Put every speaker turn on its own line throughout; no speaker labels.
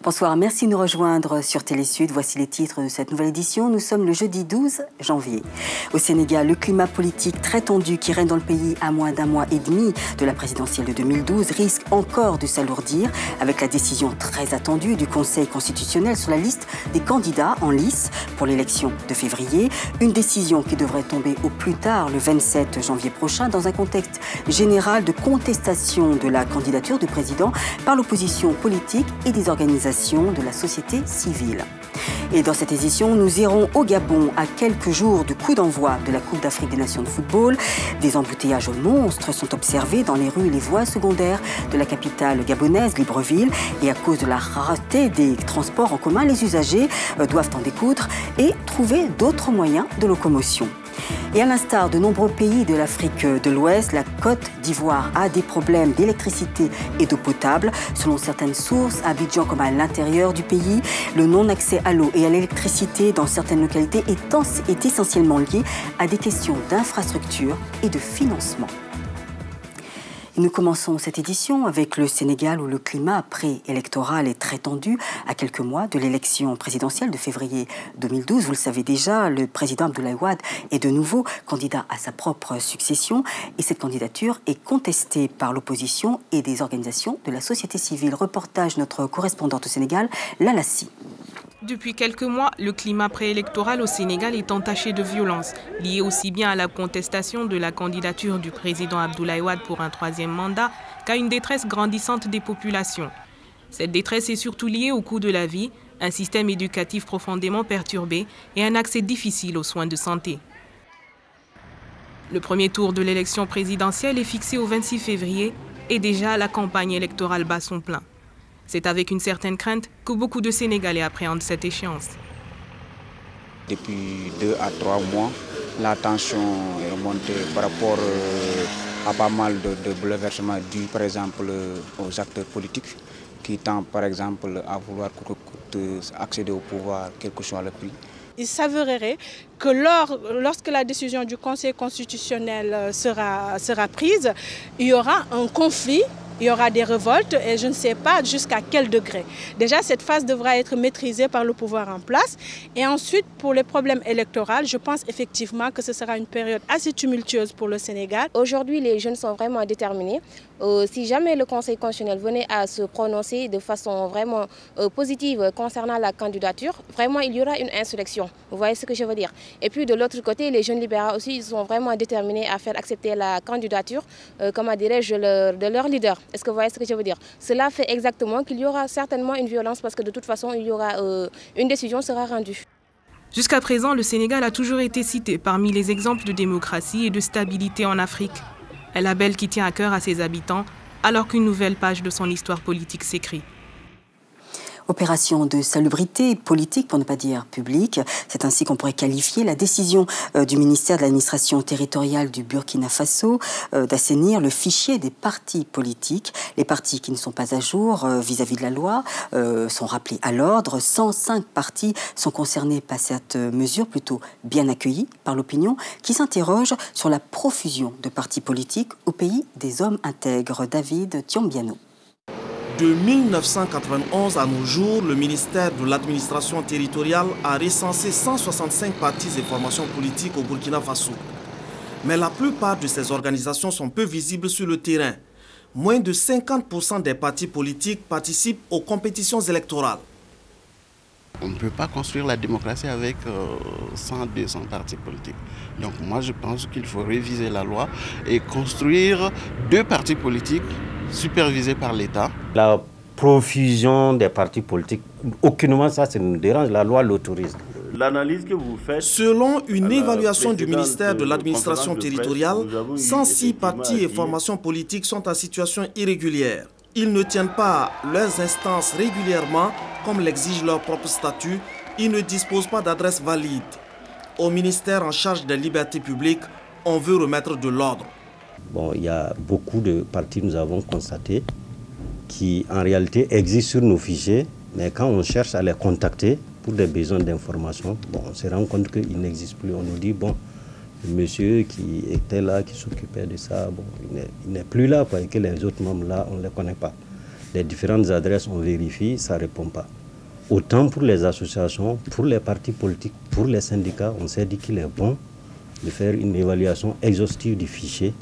Bonsoir, merci de nous rejoindre sur Télésud. Voici les titres de cette nouvelle édition. Nous sommes le jeudi 12 janvier. Au Sénégal, le climat politique très tendu qui règne dans le pays à moins d'un mois et demi de la présidentielle de 2012 risque encore de s'alourdir avec la décision très attendue du Conseil constitutionnel sur la liste des candidats en lice pour l'élection de février. Une décision qui devrait tomber au plus tard le 27 janvier prochain dans un contexte général de contestation de la candidature du président par l'opposition politique et des organisations de la société civile. Et dans cette édition, nous irons au Gabon à quelques jours du coup d'envoi de la Coupe d'Afrique des Nations de football. Des embouteillages monstres sont observés dans les rues et les voies secondaires de la capitale gabonaise, Libreville. Et à cause de la rareté des transports en commun, les usagers doivent en découdre et trouver d'autres moyens de locomotion. Et à l'instar de nombreux pays de l'Afrique de l'Ouest, la Côte d'Ivoire a des problèmes d'électricité et d'eau potable. Selon certaines sources, à Abidjan comme à l'intérieur du pays, le non-accès à l'eau et à l'électricité dans certaines localités est essentiellement lié à des questions d'infrastructure et de financement. Nous commençons cette édition avec le Sénégal où le climat préélectoral est très tendu à quelques mois de l'élection présidentielle de février 2012. Vous le savez déjà, le président Abdoulaye Wade est de nouveau candidat à sa propre succession et cette candidature est contestée par l'opposition et des organisations de la société civile. Reportage notre correspondante au Sénégal, Lala Si.
Depuis quelques mois, le climat préélectoral au Sénégal est entaché de violence, lié aussi bien à la contestation de la candidature du président Abdoulaye Wade pour un troisième mandat qu'à une détresse grandissante des populations. Cette détresse est surtout liée au coût de la vie, un système éducatif profondément perturbé et un accès difficile aux soins de santé. Le premier tour de l'élection présidentielle est fixé au 26 février et déjà la campagne électorale bat son plein. C'est avec une certaine crainte que beaucoup de Sénégalais appréhendent cette échéance.
Depuis 2 à 3 mois, la tension est remontée par rapport à pas mal de bouleversements dus par exemple aux acteurs politiques qui tentent par exemple à vouloir accéder au pouvoir quel que soit le prix.
Il s'avérerait que lorsque la décision du Conseil constitutionnel sera prise, il y aura un conflit. Il y aura des révoltes et je ne sais pas jusqu'à quel degré. Déjà, cette phase devra être maîtrisée par le pouvoir en place. Et ensuite, pour les problèmes électoraux, je pense effectivement que ce sera une période assez tumultueuse pour le Sénégal.
Aujourd'hui, les jeunes sont vraiment déterminés. Si jamais le Conseil constitutionnel venait à se prononcer de façon vraiment positive concernant la candidature, vraiment, il y aura une insurrection. Vous voyez ce que je veux dire? Et puis de l'autre côté, les jeunes libéraux aussi, ils sont vraiment déterminés à faire accepter la candidature, comment dirais-je, de leur leader. Est-ce que vous voyez ce que je veux dire? Cela fait exactement qu'il y aura certainement une violence parce que de toute façon, il y aura une décision sera rendue.
Jusqu'à présent, le Sénégal a toujours été cité parmi les exemples de démocratie et de stabilité en Afrique. Un label qui tient à cœur à ses habitants alors qu'une nouvelle page de son histoire politique s'écrit.
Opération de salubrité politique, pour ne pas dire publique. C'est ainsi qu'on pourrait qualifier la décision du ministère de l'administration territoriale du Burkina Faso d'assainir le fichier des partis politiques. Les partis qui ne sont pas à jour vis-à-vis de la loi sont rappelés à l'ordre. 105 partis sont concernés par cette mesure plutôt bien accueillie par l'opinion qui s'interroge sur la profusion de partis politiques au pays des hommes intègres. David Tiombiano.
De 1991 à nos jours, le ministère de l'administration territoriale a recensé 165 partis et formations politiques au Burkina Faso. Mais la plupart de ces organisations sont peu visibles sur le terrain. Moins de 50% des partis politiques participent aux compétitions électorales.
On ne peut pas construire la démocratie avec 100, 200 partis politiques. Donc moi je pense qu'il faut réviser la loi et construire 2 partis politiques supervisés par l'État.
La profusion des partis politiques, aucunement ça nous dérange, la loi l'autorise.
L'analyse que vous faites...
Selon une évaluation du ministère de l'administration territoriale, 106 partis et formations politiques sont en situation irrégulière. Ils ne tiennent pas leurs instances régulièrement, comme l'exige leur propre statut. Ils ne disposent pas d'adresse valide. Au ministère en charge des libertés publiques, on veut remettre de l'ordre.
Bon, il y a beaucoup de partis, nous avons constaté, qui en réalité existent sur nos fichiers, mais quand on cherche à les contacter pour des besoins d'information, bon, on se rend compte qu'ils n'existent plus. On nous dit, bon, le monsieur qui était là, qui s'occupait de ça, bon, il n'est plus là, quoi, et que les autres membres là, on ne les connaît pas. Les différentes adresses, on vérifie, ça ne répond pas. Autant pour les associations, pour les partis politiques, pour les syndicats, on s'est dit qu'il est bon de faire une évaluation exhaustive du fichier.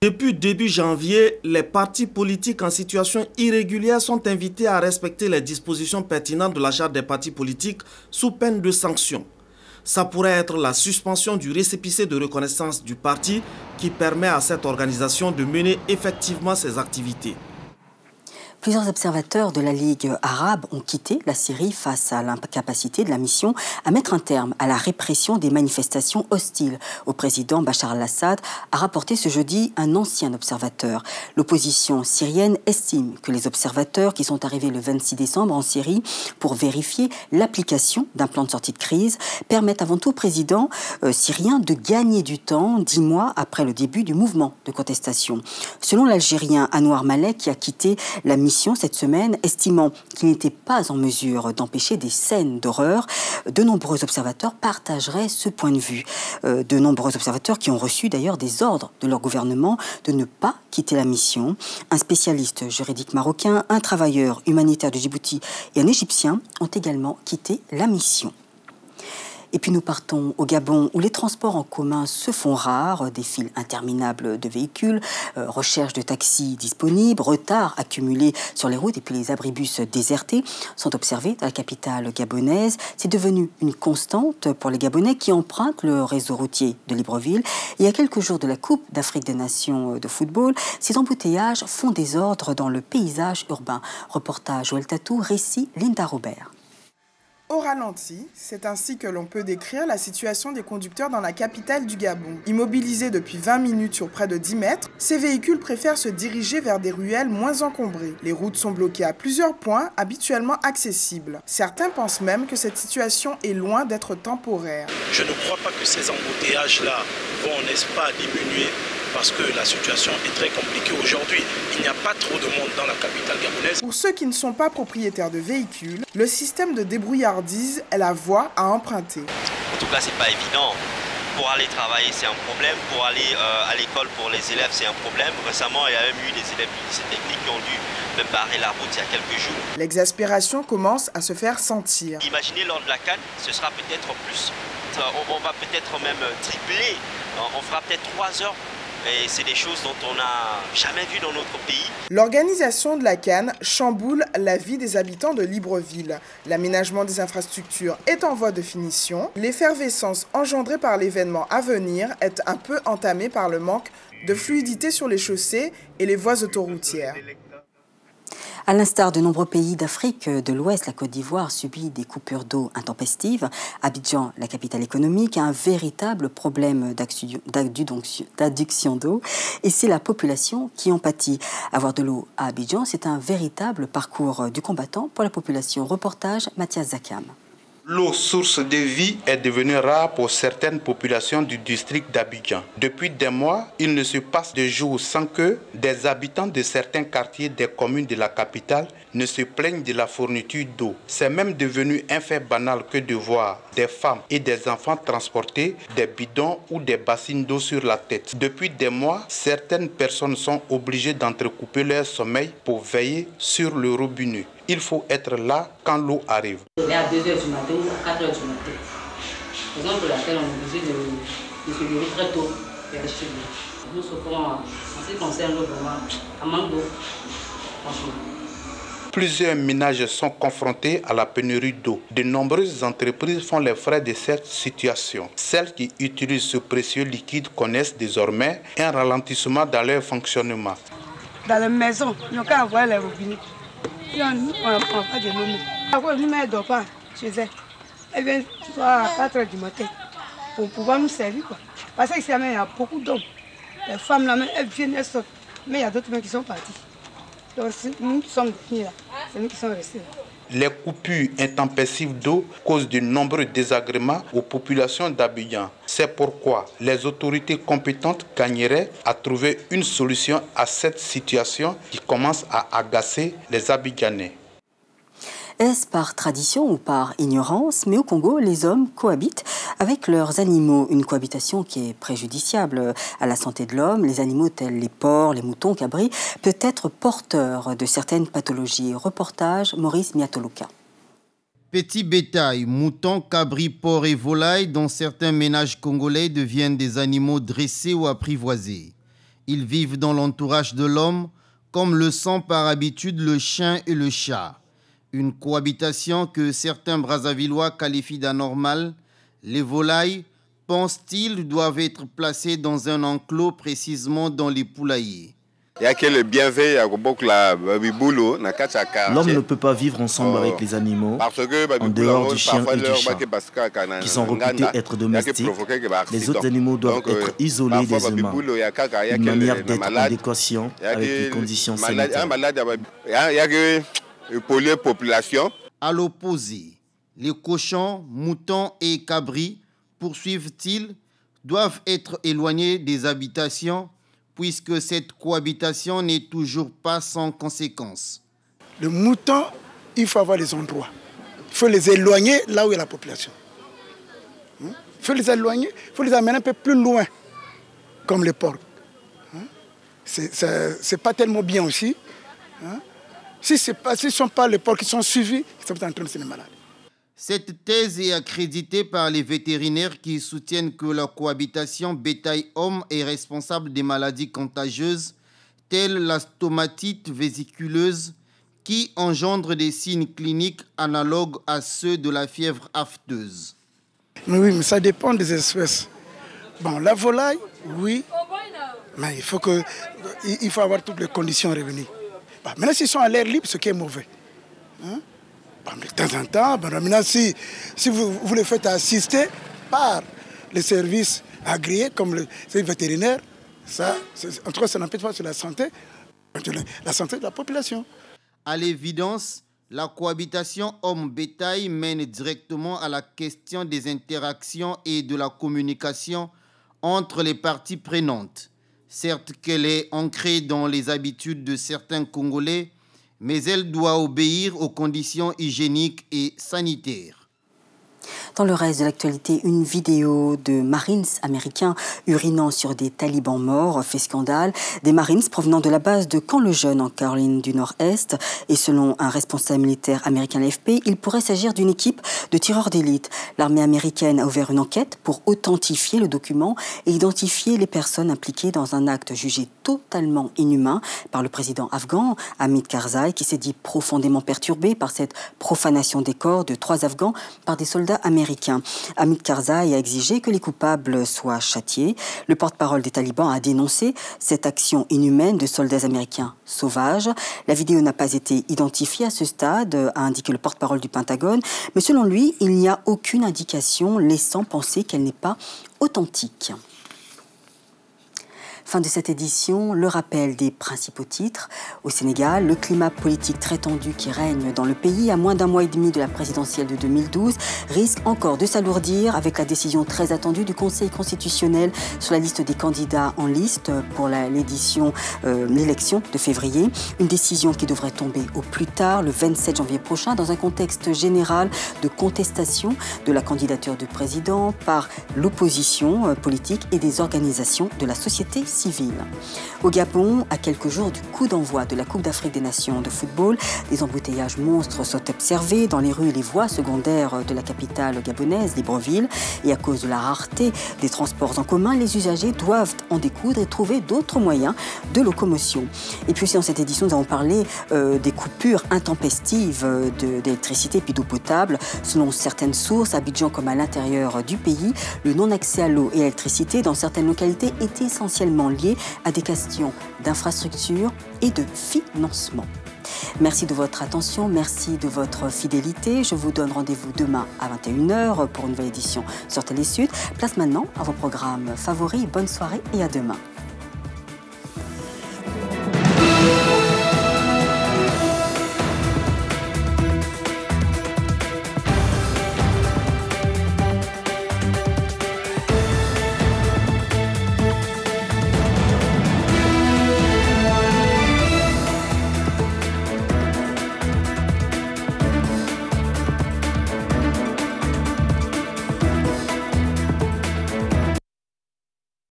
Depuis début janvier, les partis politiques en situation irrégulière sont invités à respecter les dispositions pertinentes de la charte des partis politiques sous peine de sanctions. Ça pourrait être la suspension du récépissé de reconnaissance du parti qui permet à cette organisation de mener effectivement ses activités.
Plusieurs observateurs de la Ligue arabe ont quitté la Syrie face à l'incapacité de la mission à mettre un terme à la répression des manifestations hostiles au président Bachar al-Assad, a rapporté ce jeudi un ancien observateur. L'opposition syrienne estime que les observateurs qui sont arrivés le 26 décembre en Syrie pour vérifier l'application d'un plan de sortie de crise permettent avant tout au président syrien de gagner du temps 10 mois après le début du mouvement de contestation. Selon l'Algérien Anouar Malek, qui a quitté la mission cette semaine, estimant qu'il n'était pas en mesure d'empêcher des scènes d'horreur, de nombreux observateurs partageraient ce point de vue. De nombreux observateurs qui ont reçu d'ailleurs des ordres de leur gouvernement de ne pas quitter la mission. Un spécialiste juridique marocain, un travailleur humanitaire de Djibouti et un Égyptien ont également quitté la mission. Et puis nous partons au Gabon où les transports en commun se font rares, des files interminables de véhicules, recherche de taxis disponibles, retard accumulé sur les routes et puis les abribus désertés sont observés dans la capitale gabonaise. C'est devenu une constante pour les Gabonais qui empruntent le réseau routier de Libreville. Et il y a quelques jours de la Coupe d'Afrique des Nations de football, ces embouteillages font désordre dans le paysage urbain. Reportage Joël Tatou, récit Linda Robert.
Au ralenti, c'est ainsi que l'on peut décrire la situation des conducteurs dans la capitale du Gabon. Immobilisés depuis 20 minutes sur près de 10 mètres, ces véhicules préfèrent se diriger vers des ruelles moins encombrées. Les routes sont bloquées à plusieurs points habituellement accessibles. Certains pensent même que cette situation est loin d'être temporaire.
Je ne crois pas que ces embouteillages-là vont, n'est-ce pas, diminuer parce que la situation est très compliquée aujourd'hui. Il n'y a pas trop de monde dans la capitale gabonaise.
Pour ceux qui ne sont pas propriétaires de véhicules, le système de débrouillardise est la voie à emprunter.
En tout cas, c'est pas évident. Pour aller travailler, c'est un problème. Pour aller à l'école pour les élèves, c'est un problème. Récemment, il y a même eu des élèves du lycée technique qui ont dû même barrer la route il y a quelques jours.
L'exaspération commence à se faire sentir.
Imaginez lors de la CAN, ce sera peut-être plus. On va peut-être même tripler. On fera peut-être 3 heures. Et c'est des choses dont on n'a jamais vu dans notre pays.
L'organisation de la CAN chamboule la vie des habitants de Libreville. L'aménagement des infrastructures est en voie de finition. L'effervescence engendrée par l'événement à venir est un peu entamée par le manque de fluidité sur les chaussées et les voies autoroutières.
À l'instar de nombreux pays d'Afrique de l'Ouest, la Côte d'Ivoire subit des coupures d'eau intempestives. Abidjan, la capitale économique, a un véritable problème d'adduction d'eau et c'est la population qui en pâtit. Avoir de l'eau à Abidjan, c'est un véritable parcours du combattant pour la population. Reportage Mathias Zakam.
L'eau, source de vie, est devenue rare pour certaines populations du district d'Abidjan. Depuis des mois, il ne se passe de jour sans que des habitants de certains quartiers des communes de la capitale ne se plaignent de la fourniture d'eau. C'est même devenu un fait banal que de voir des femmes et des enfants transporter des bidons ou des bassines d'eau sur la tête. Depuis des mois, certaines personnes sont obligées d'entrecouper leur sommeil pour veiller sur le robinet. Il faut être là quand l'eau arrive.
Il est à 2h du matin ou à 4h du matin. Raison pour laquelle on est obligé de se lever très tôt et acheter de l'eau. Nous souffrons en ce qui concerne l'eau, vraiment, un manque d'eau, franchement.
Plusieurs ménages sont confrontés à la pénurie d'eau. De nombreuses entreprises font les frais de cette situation. Celles qui utilisent ce précieux liquide connaissent désormais un ralentissement dans leur fonctionnement.
Dans les maisons, ils n'ont qu'à avoir les robinets. On n'a pas de l'eau. Après, nous ne dort pas chez elle. Elle vient à 4 h du matin pour pouvoir nous servir. Quoi. Parce qu'ici, il y a beaucoup d'hommes. Les femmes, là, elles viennent, elles sortent. Mais il y a d'autres qui sont partis. Donc, nous qui sommes venus là, c'est nous qui sommes restés là.
Les coupures intempestives d'eau causent de nombreux désagréments aux populations d'Abidjan. C'est pourquoi les autorités compétentes gagneraient à trouver une solution à cette situation qui commence à agacer les Abidjanais.
Est-ce par tradition ou par ignorance? Mais au Congo, les hommes cohabitent avec leurs animaux. Une cohabitation qui est préjudiciable à la santé de l'homme. Les animaux tels les porcs, les moutons, cabris, peuvent être porteurs de certaines pathologies. Reportage Maurice Miatoloka.
Petit bétail, moutons, cabris, porcs et volailles dans certains ménages congolais deviennent des animaux dressés ou apprivoisés. Ils vivent dans l'entourage de l'homme, comme le sont par habitude le chien et le chat. Une cohabitation que certains Brazzavillois qualifient d'anormale. Les volailles, pensent-ils, doivent être placées dans un enclos, précisément dans les poulaillers.
L'homme ne peut pas vivre ensemble avec les animaux, en dehors du chien et du chat, qui sont réputés être domestiques. Les autres animaux doivent être isolés des humains, une manière d'être en adéquation avec les conditions sanitaires.
À l'opposé, les cochons, moutons et cabris, poursuivent-ils, doivent être éloignés des habitations, puisque cette cohabitation n'est toujours pas sans conséquences.
Les moutons, il faut avoir des endroits. Il faut les éloigner là où il y a la population. Il faut les éloigner, il faut les amener un peu plus loin, comme les porcs. C'est pas tellement bien aussi. Si ce ne sont pas les porcs qui sont suivis, ils sont en train de se faire malades.
Cette thèse est accréditée par les vétérinaires qui soutiennent que la cohabitation bétail-homme est responsable des maladies contagieuses telles la stomatite vésiculeuse qui engendre des signes cliniques analogues à ceux de la fièvre afteuse.
Mais oui, mais ça dépend des espèces. Bon, la volaille, oui, mais il faut avoir toutes les conditions réunies. Maintenant, s'ils sont à l'air libre, ce qui est mauvais. De temps en temps, maintenant, si vous les faites assister par les services agréés comme le service vétérinaire, en tout cas, ça n'empêche pas sur la santé de la population.
À l'évidence, la cohabitation homme-bétail mène directement à la question des interactions et de la communication entre les parties prenantes. Certes qu'elle est ancrée dans les habitudes de certains Congolais, mais elle doit obéir aux conditions hygiéniques et sanitaires.
Dans le reste de l'actualité, une vidéo de Marines américains urinant sur des talibans morts fait scandale. Des Marines provenant de la base de Camp-le-Jeune en Caroline du Nord-Est. Et selon un responsable militaire américain de l'AFP, il pourrait s'agir d'une équipe de tireurs d'élite. L'armée américaine a ouvert une enquête pour authentifier le document et identifier les personnes impliquées dans un acte jugé totalement inhumain par le président afghan Hamid Karzai, qui s'est dit profondément perturbé par cette profanation des corps de 3 Afghans par des soldats américains. Hamid Karzai a exigé que les coupables soient châtiés. Le porte-parole des talibans a dénoncé cette action inhumaine de soldats américains sauvages. La vidéo n'a pas été identifiée à ce stade, a indiqué le porte-parole du Pentagone. Mais selon lui, il n'y a aucune indication laissant penser qu'elle n'est pas authentique. Fin de cette édition, le rappel des principaux titres. Au Sénégal, le climat politique très tendu qui règne dans le pays à moins d'un mois et demi de la présidentielle de 2012 risque encore de s'alourdir avec la décision très attendue du Conseil constitutionnel sur la liste des candidats en liste pour l'élection de février. Une décision qui devrait tomber au plus tard, le 27 janvier prochain, dans un contexte général de contestation de la candidature du président par l'opposition politique et des organisations de la société civile. Au Gabon, à quelques jours du coup d'envoi de la Coupe d'Afrique des Nations de football, des embouteillages monstres sont observés dans les rues et les voies secondaires de la capitale gabonaise, Libreville. Et à cause de la rareté des transports en commun, les usagers doivent en découdre et trouver d'autres moyens de locomotion. Et puis aussi dans cette édition, nous avons parlé des coupures intempestives d'électricité et d'eau potable. Selon certaines sources, à Abidjan comme à l'intérieur du pays, le non-accès à l'eau et à l'électricité dans certaines localités est essentiellement lié à des questions d'infrastructure et de financement. Merci de votre attention, merci de votre fidélité. Je vous donne rendez-vous demain à 21h pour une nouvelle édition sur Télé Sud. Place maintenant à vos programmes favoris. Bonne soirée et à demain.